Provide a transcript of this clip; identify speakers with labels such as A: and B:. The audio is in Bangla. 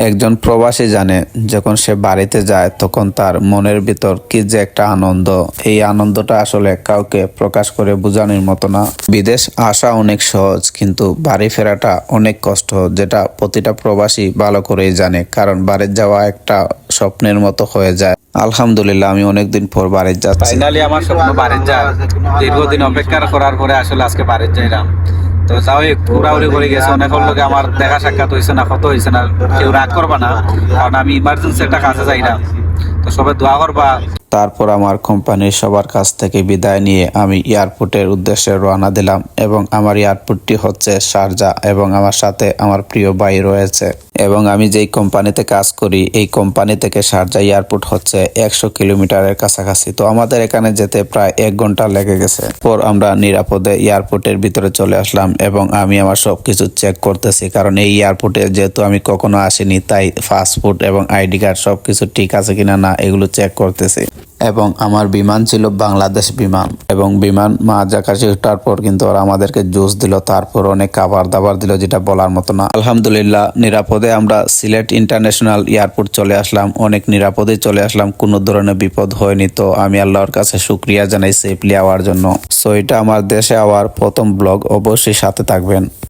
A: একজন প্রবাসী জানে যখন সে বাড়িতে যায় তখন তার মনের ভিতর কি যে একটা আনন্দ, এই আনন্দটা আসলে কাউকে প্রকাশ করে বোঝানোর মতো না। বিদেশ আসা অনেক সহজ, কিন্তু বাড়ি ফেরাটা অনেক কষ্ট, যেটা প্রতিটা প্রবাসী ভালো করেই জানে, কারণ বাড়ি যাওয়া একটা স্বপ্নের মতো হয়ে যায়। আলহামদুলিল্লাহ, আমি অনেকদিন পর বাড়ি যাচ্ছি।
B: ফাইনালি আমার স্বপ্ন বাড়ির যা, দীর্ঘদিন অপেক্ষা করার পরে আসলে আজকে বাড়ির যাইলাম। তো যাও ঘোরাঘুরি করে গেছে, অনেক লোকে আমার দেখা সাক্ষাৎ হয়েছে না, কত হয়েছে না, কেউ রাগ করবা না, কারণ আমি ইমার্জেন্সি একটা কাজে যাইলাম। তো সবাই দোয়া করবা।
A: তারপর আমার কোম্পানির সবার কাছ থেকে বিদায় নিয়ে আমি এয়ারপোর্টের উদ্দেশ্যে রওনা দিলাম, এবং আমার এয়ারপোর্টটি হচ্ছে শারজা, এবং আমার সাথে আমার প্রিয় ভাই রয়েছে। এবং আমি যেই কোম্পানিতে কাজ করি, এই কোম্পানি থেকে শারজা এয়ারপোর্ট হচ্ছে 100 কিলোমিটারের কাছাকাছি। তো আমাদের এখানে যেতে প্রায় 1 ঘন্টা লেগে গেছে। পর আমরা নিরাপদে এয়ারপোর্টের ভিতরে চলে আসলাম, এবং আমি আমার সবকিছু চেক করতেছি, কারণ এই এয়ারপোর্টে যেহেতু আমি কখনো আসিনি, তাই পাসপোর্ট এবং আইডি কার্ড সবকিছু ঠিক আছে কিনা না এগুলো চেক করতেছি। এবং আমার বিমান ছিল বাংলাদেশ বিমান, এবং বিমান আকাশে ওঠার পর কিন্তু ওরা আমাদেরকে জুস দিল, তারপর অনেক খাবার দাবার দিল, যেটা বলার মতো না। আলহামদুলিল্লাহ, নিরাপদে আমরা সিলেট ইন্টারন্যাশনাল এয়ারপোর্ট চলে আসলাম, অনেক নিরাপদে চলে আসলাম, কোনো ধরনের বিপদ হয়নি। তো আমি আল্লাহর কাছে শুকরিয়া জানাই সেফলি আওয়ার জন্য। সো এটা আমার দেশে আওয়ার প্রথম ব্লগ, অবশ্যই সাথে থাকবেন।